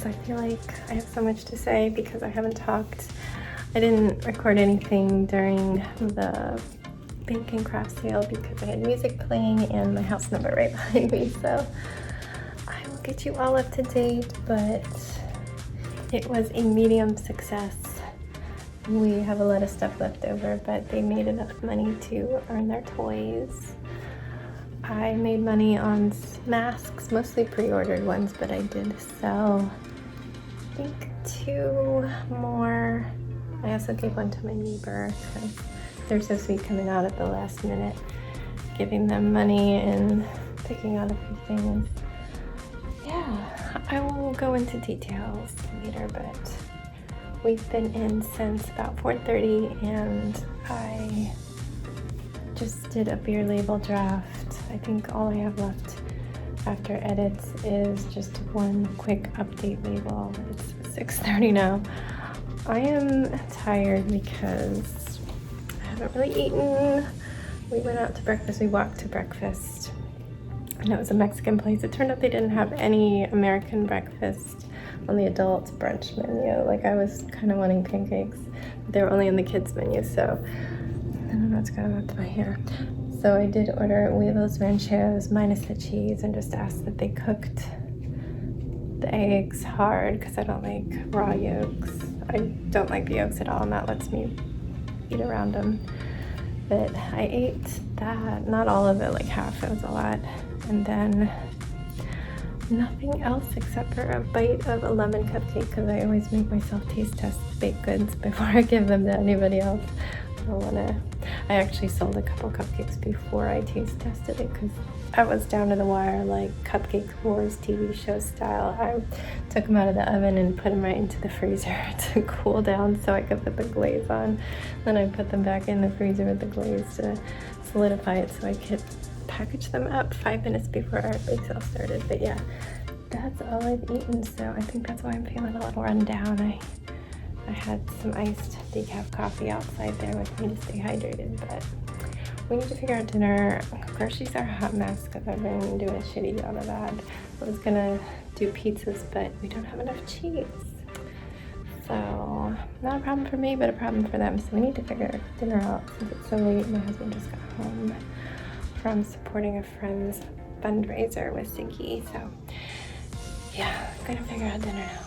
I feel like I have so much to say because I haven't talked. I didn't record anything during the bake and craft sale because I had music playing and my house number right behind me, so I will get you all up to date, but it was a medium success. We have a lot of stuff left over, but they made enough money to earn their toys. I made money on masks, mostly pre-ordered ones, but I did sell, I think, 2 more. I also gave one to my neighbor because they're so sweet coming out at the last minute, giving them money and picking out a few things. Yeah, I will go into details later, but we've been in since about 4:30 and I just did a beer label draft. I think all I have left after edits is just one quick update label. It's 6:30 now. I am tired because I haven't really eaten. We went out to breakfast, we walked to breakfast, and it was a Mexican place. It turned out they didn't have any American breakfast on the adult brunch menu. Like, I was kind of wanting pancakes, but they were only on the kids menu, so I don't know what's going on with my hair. So I did order huevos rancheros minus the cheese and just asked that they cooked the eggs hard because I don't like raw yolks. I don't like the yolks at all, and that lets me eat around them. But I ate that, not all of it, like half. It was a lot. And then nothing else except for a bite of a lemon cupcake because I always make myself taste test baked goods before I give them to anybody else. I actually sold a couple cupcakes before I taste tested it because I was down to the wire, like Cupcake Wars TV show style. I took them out of the oven and put them right into the freezer to cool down so I could put the glaze on. Then I put them back in the freezer with the glaze to solidify it so I could package them up 5 minutes before our bake sale started. But yeah, that's all I've eaten, so I think that's why I'm feeling a little run down. I had some iced decaf coffee outside there with me to stay hydrated, but we need to figure out dinner. Groceries are a hot mess because I've been doing a shitty job of that. I was gonna do pizzas, but we don't have enough cheese. So, not a problem for me, but a problem for them. So we need to figure dinner out since it's so late. My husband just got home from supporting a friend's fundraiser with Siggy. So, yeah, gotta figure out dinner now.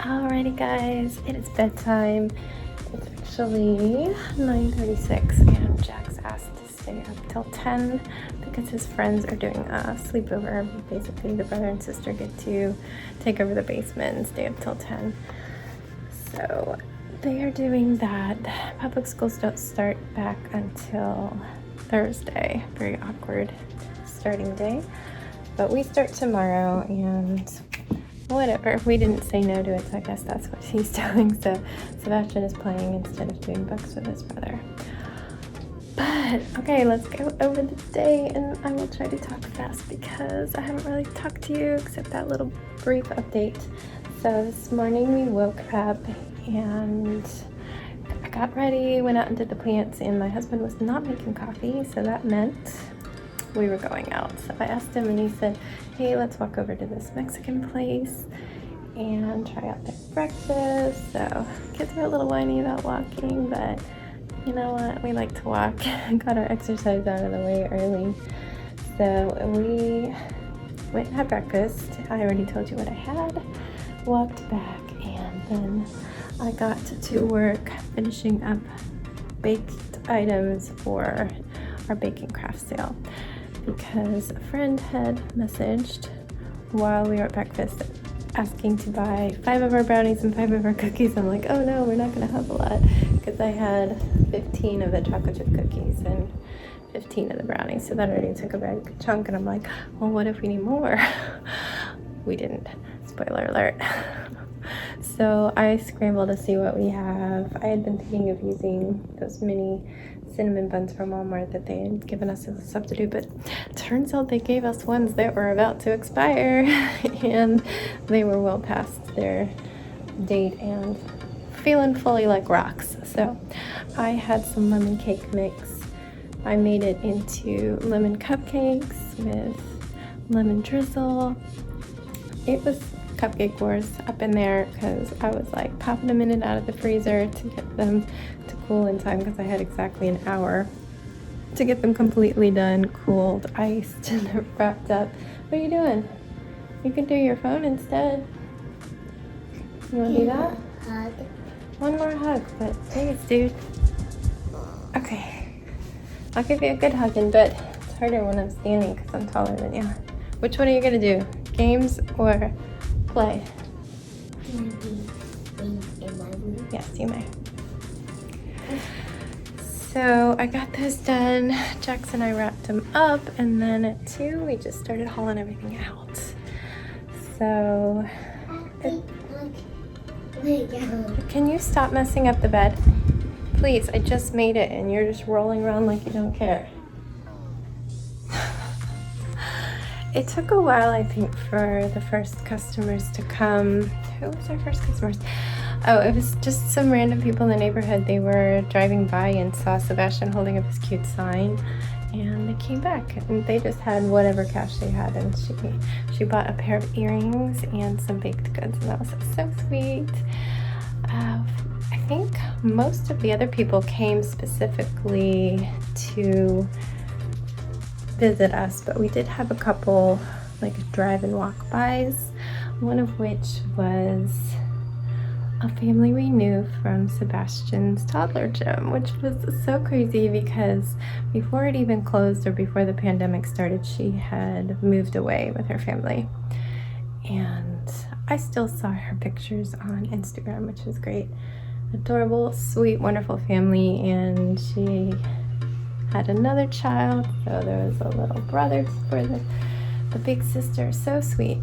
Alrighty guys, it is bedtime. It's actually 9:36 and Jack's asked to stay up till 10 because his friends are doing a sleepover. Basically, the brother and sister get to take over the basement and stay up till 10. So they are doing that. Public schools don't start back until Thursday. Very awkward starting day. But we start tomorrow and whatever. We didn't say no to it, so I guess that's what he's doing. So Sebastian is playing instead of doing books with his brother. But okay, let's go over the day, and I will try to talk fast because I haven't really talked to you except that little brief update. So this morning we woke up and I got ready, went out and did the plants, and my husband was not making coffee, so that meant we were going out. So I asked him and he said, hey, let's walk over to this Mexican place and try out their breakfast. So kids are a little whiny about walking, but you know what? We like to walk. Got our exercise out of the way early. So we went and had breakfast. I already told you what I had. Walked back, and then I got to work finishing up baked items for our baking craft sale because a friend had messaged while we were at breakfast asking to buy 5 of our brownies and 5 of our cookies. I'm like, oh no, we're not gonna have a lot, because I had 15 of the chocolate chip cookies and 15 of the brownies, so that already took a very good chunk. And I'm like, well, what if we need more? We didn't, spoiler alert. So I scrambled to see what we have. I had been thinking of using those mini cinnamon buns from Walmart that they had given us as a substitute, but turns out they gave us ones that were about to expire and they were well past their date and feeling fully like rocks. So I had some lemon cake mix. I made it into lemon cupcakes with lemon drizzle. It was Cupcake Wars up in there because I was like popping them in and out of the freezer to get them to cool in time, because I had exactly an hour to get them completely done, cooled, iced, and wrapped up. What are you doing? You can do your phone instead. You want to do that? Hug. One more hug, but please, dude. Okay. I'll give you a good hugging, but it's harder when I'm standing because I'm taller than you. Which one are you going to do? Games or play? Yes, you may. So I got those done. Jax and I wrapped them up, and then at 2 we just started hauling everything out. So can you stop messing up the bed? Please, I just made it and you're just rolling around like you don't care. It took a while, I think, for the first customers to come. Who was our first customers? Oh, it was just some random people in the neighborhood. They were driving by and saw Sebastian holding up his cute sign, and they came back and they just had whatever cash they had, and she bought a pair of earrings and some baked goods, and that was so sweet. I think most of the other people came specifically to visit us, but we did have a couple like drive and walk bys, one of which was a family we knew from Sebastian's toddler gym, which was so crazy because before it even closed or before the pandemic started, she had moved away with her family, and I still saw her pictures on Instagram, which was great. Adorable, sweet, wonderful family, and she had another child, so there was a little brother for the big sister. So sweet.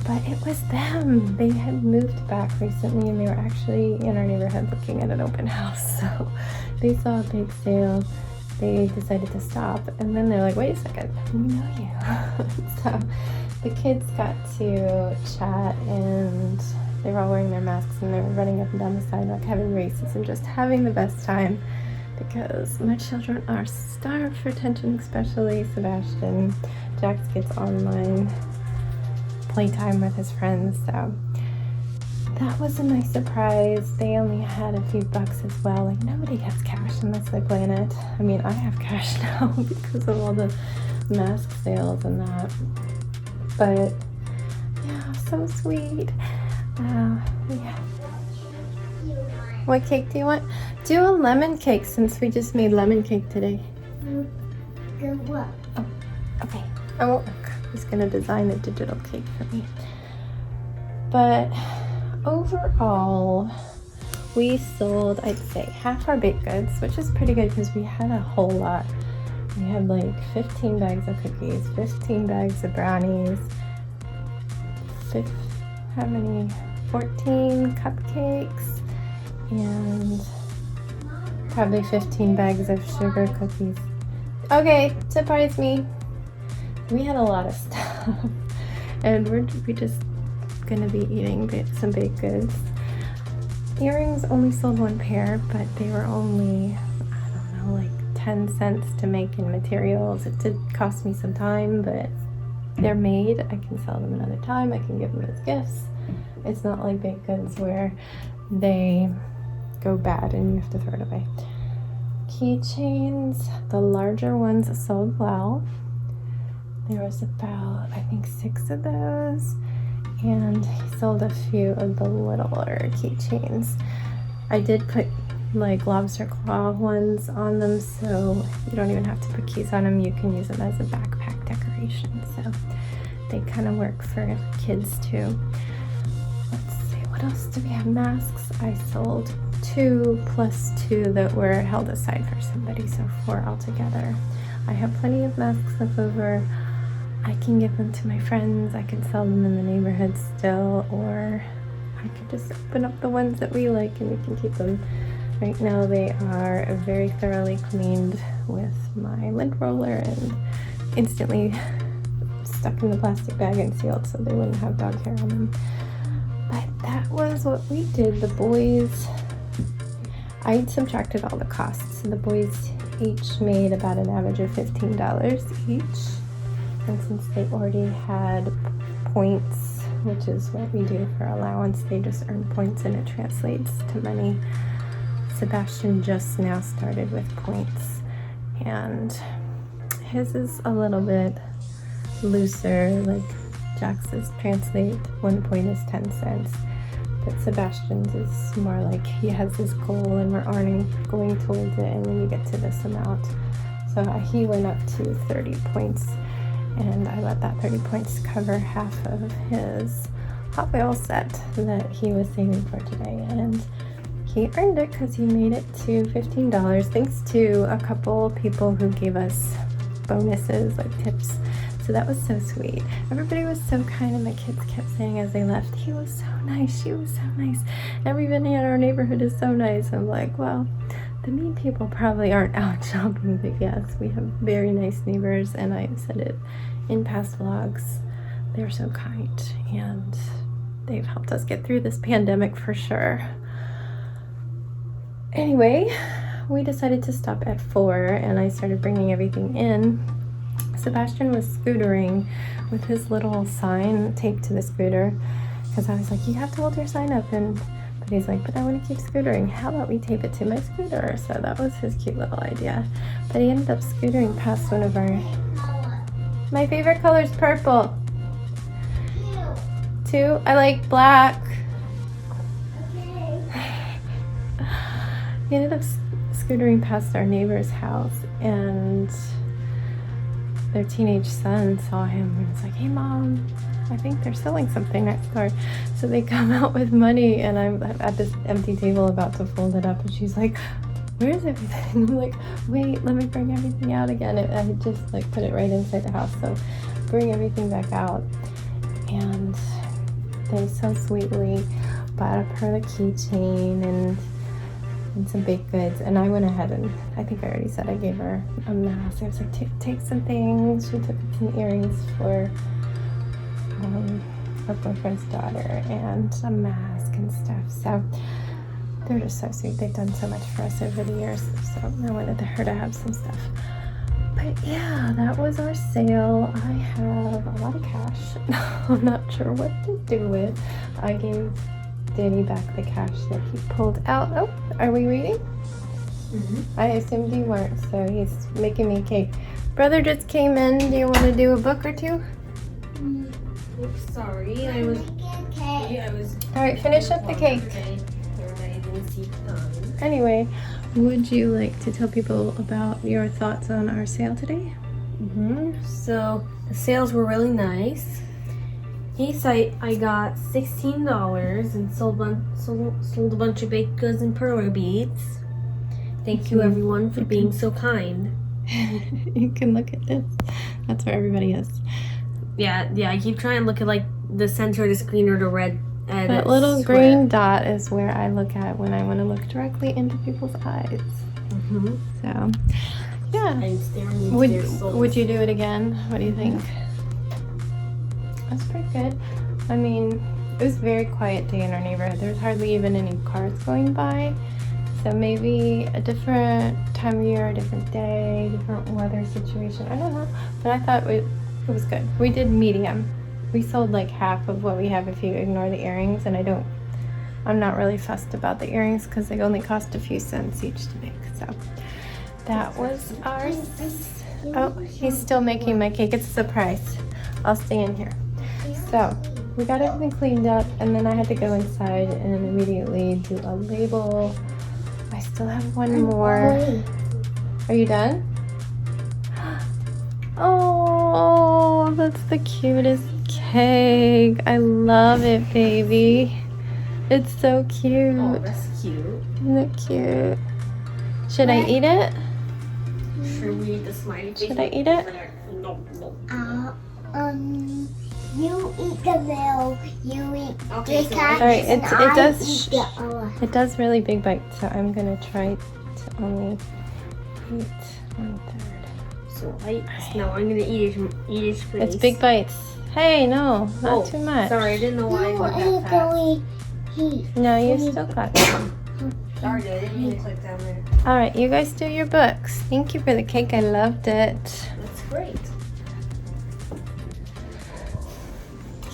But it was them. They had moved back recently, and they were actually in our neighborhood looking at an open house. So they saw a big sale. They decided to stop, and then they're like, wait a second, we know you. So the kids got to chat, and they were all wearing their masks, and they were running up and down the sidewalk having races and just having the best time, because my children are starved for attention, especially Sebastian. Jax gets online playtime with his friends, so that was a nice surprise. They only had a few bucks as well. Like, nobody gets cash unless they plan it. I mean, I have cash now because of all the mask sales and that. But yeah, so sweet. Yeah. What cake do you want? Do a lemon cake, since we just made lemon cake today. What? Oh, okay. I won't look. He's gonna design a digital cake for me. But overall, we sold, I'd say, half our baked goods, which is pretty good because we had a whole lot. We had like 15 bags of cookies, 15 bags of brownies, 14 cupcakes, and probably 15 bags of sugar cookies. Okay, surprise me. We had a lot of stuff, and we just gonna be eating some baked goods. Earrings only sold 1 pair, but they were only, I don't know, like 10 cents to make in materials. It did cost me some time, but they're made. I can sell them another time. I can give them as gifts. It's not like baked goods where they go bad and you have to throw it away. Keychains, the larger ones sold well. There was about, I think, 6 of those, and he sold a few of the littler keychains. I did put like lobster claw ones on them, so you don't even have to put keys on them. You can use them as a backpack decoration, so they kind of work for kids too. Let's see, what else do we have? Masks. I sold 2 plus 2 that were held aside for somebody, so 4 altogether. I have plenty of masks left over. I can give them to my friends. I can sell them in the neighborhood still, or I could just open up the ones that we like and we can keep them. Right now they are very thoroughly cleaned with my lint roller and instantly stuck in the plastic bag and sealed so they wouldn't have dog hair on them. But that was what we did. The boys, I subtracted all the costs. So the boys each made about an average of $15 each. And since they already had points, which is what we do for allowance, they just earn points and it translates to money. Sebastian just now started with points and his is a little bit looser, like Jax's translate 1 point is 10 cents, but Sebastian's is more like he has his goal and we're already going towards it and then you get to this amount. So he went up to 30 points and I let that 30 points cover half of his Hot Wheels set that he was saving for today, and he earned it because he made it to $15 thanks to a couple people who gave us bonuses, like tips. So that was so sweet. Everybody was so kind, and my kids kept saying as they left, he was so nice, she was so nice. Everybody in our neighborhood is so nice. I'm like, well, the mean people probably aren't out shopping, but yes, we have very nice neighbors, and I've said it in past vlogs. They're so kind, and they've helped us get through this pandemic for sure. Anyway, we decided to stop at 4 and I started bringing everything in. Sebastian was scootering with his little sign taped to the scooter because I was like, you have to hold your sign up, but he's like, but I want to keep scootering. How about we tape it to my scooter? So that was his cute little idea. But he ended up scootering past one of our... My favorite color is purple. 2? I like black. He ended up scootering past our neighbor's house, and their teenage son saw him and was like, hey mom, I think they're selling something next door. So they come out with money, and I'm at this empty table about to fold it up, and she's like, where's everything? I'm like, wait, let me bring everything out again. I had just like put it right inside the house, so bring everything back out. And they so sweetly bought up her the keychain and some baked goods, and I went ahead and I think I already said I gave her a mask. I was like, take some things. She took some earrings for her boyfriend's daughter and a mask and stuff. So they're just so sweet. They've done so much for us over the years, so I wanted her to have some stuff. But yeah, that was our sale. I have a lot of cash. I'm not sure what to do with. I gave Danny back the cash that he pulled out. Oh, are we reading? Mm-hmm. I assumed you weren't, so he's making me a cake. Brother just came in. Do you want to do a book or two? Oops, sorry. I was. All right, finish up the cake. Anyway, would you like to tell people about your thoughts on our sale today? So the sales were really nice. Yes, I got $16 and sold a bunch of baked goods and perler beads. Thank you everyone for being so kind. You can look at this. That's where everybody is. Yeah. I keep trying to look at like the center of the screen or the red. That little green dot is where I look at when I want to look directly into people's eyes. So, yeah. Would you do it again? What do you think? That's pretty good. I mean, it was a very quiet day in our neighborhood. There's hardly even any cars going by. So maybe a different time of year, a different day, different weather situation. I don't know. But I thought it was good. We did medium. We sold like half of what we have if you ignore the earrings, and I'm not really fussed about the earrings because they only cost a few cents each to make. So that was ours. Oh, he's still making my cake. It's a surprise. I'll stay in here. So we got everything cleaned up, and then I had to go inside and immediately do a label. I still have one more. Are you done? Oh, that's the cutest cake. I love it, baby. It's so cute. Oh, that's cute. Isn't it cute? Should I eat it? Should we eat the smiley face? Should I eat it? No. You eat the milk. You eat Okay, the so cat. Alright, and it does really big bites, so I'm gonna try to only eat 1/3. So I'm gonna eat each place. It's big bites. Hey, no, not too much. Sorry, I didn't know why I went that fast. No, you still got it. Sorry, I didn't mean to click down there. Alright, you guys do your books. Thank you for the cake. I loved it. That's great.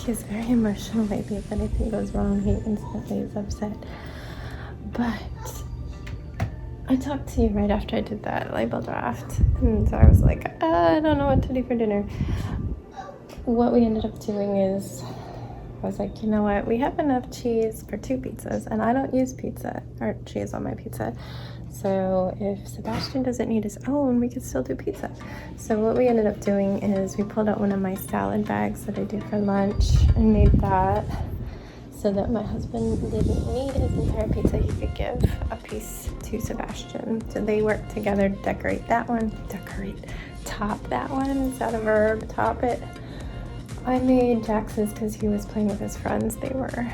He's very emotional lately. If anything goes wrong, he instantly is upset. But I talked to you right after I did that label draft. And so I was like, I don't know what to do for dinner. What we ended up doing is, I was like, you know what? We have enough cheese for 2 pizzas. And I don't use pizza or cheese on my pizza. So if Sebastian doesn't need his own, we could still do pizza. So what we ended up doing is we pulled out one of my salad bags that I do for lunch and made that so that my husband didn't need his entire pizza. He could give a piece to Sebastian. So they worked together to decorate that one. Top that one. Is that a verb? Top it. I made Jax's because he was playing with his friends. They were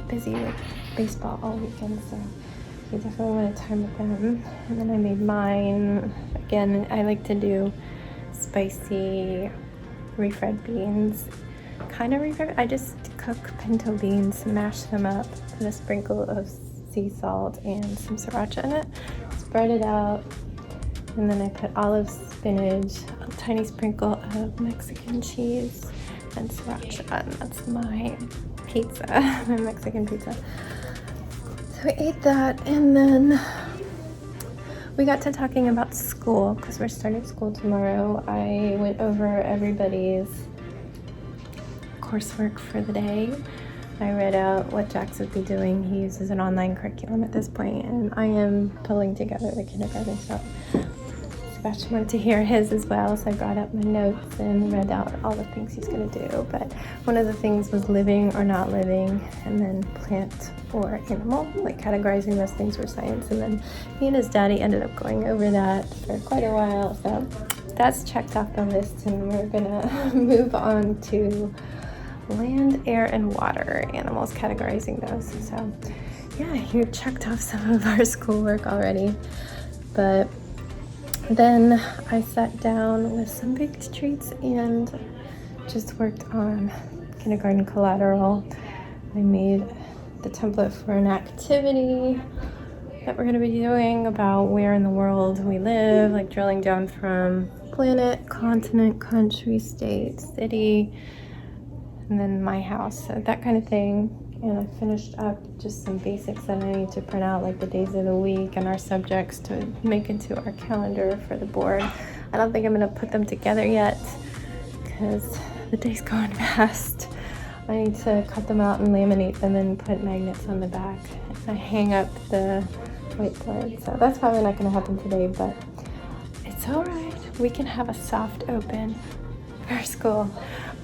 busy with baseball all weekend, so we definitely wanted time with them. And then I made mine. Again, I like to do spicy refried beans. Kind of refried. I just cook pinto beans, mash them up, put a sprinkle of sea salt and some sriracha in it, spread it out, and then I put olive, spinach, a tiny sprinkle of Mexican cheese, and sriracha, and that's my pizza, my Mexican pizza. So we ate that, and then we got to talking about school because we're starting school tomorrow. I went over everybody's coursework for the day. I read out what Jax would be doing. He uses an online curriculum at this point, and I am pulling together the kindergarten stuff. Sebastian wanted to hear his as well, so I brought up my notes and read out all the things he's going to do. But one of the things was living or not living, and then plant or animal, like categorizing those things for science. And then he and his daddy ended up going over that for quite a while. So that's checked off the list, and we're going to move on to land, air, and water animals, categorizing those. So yeah, you checked off some of our schoolwork already. But then I sat down with some big treats and just worked on kindergarten collateral. I made the template for an activity that we're going to be doing about where in the world we live, like drilling down from planet, continent, country, state, city, and then my house, so that kind of thing. And I finished up just some basics that I need to print out, like the days of the week and our subjects to make into our calendar for the board. I don't think I'm going to put them together yet because the day's going fast. I need to cut them out and laminate them and put magnets on the back. I hang up the whiteboard, so that's probably not going to happen today, but it's all right. We can have a soft open for school.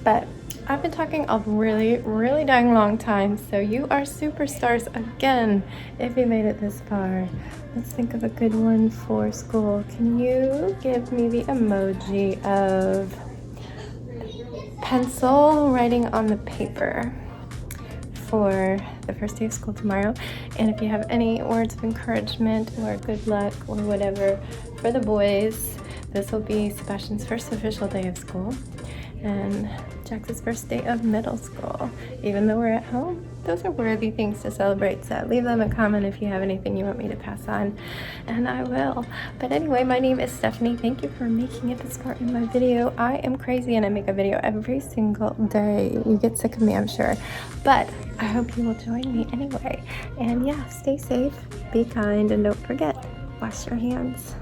But I've been talking a really, really dang long time, so you are superstars again if you made it this far. Let's think of a good one for school. Can you give me the emoji of pencil writing on the paper for the first day of school tomorrow? And if you have any words of encouragement or good luck or whatever for the boys, this will be Sebastian's first official day of school and Jax's first day of middle school. Even though we're at home, those are worthy things to celebrate. So leave them a comment if you have anything you want me to pass on, and I will. But anyway, my name is Stephanie. Thank you for making it this far in my video. I am crazy and I make a video every single day. You get sick of me, I'm sure. But I hope you will join me anyway. And yeah, stay safe, be kind, and don't forget, wash your hands.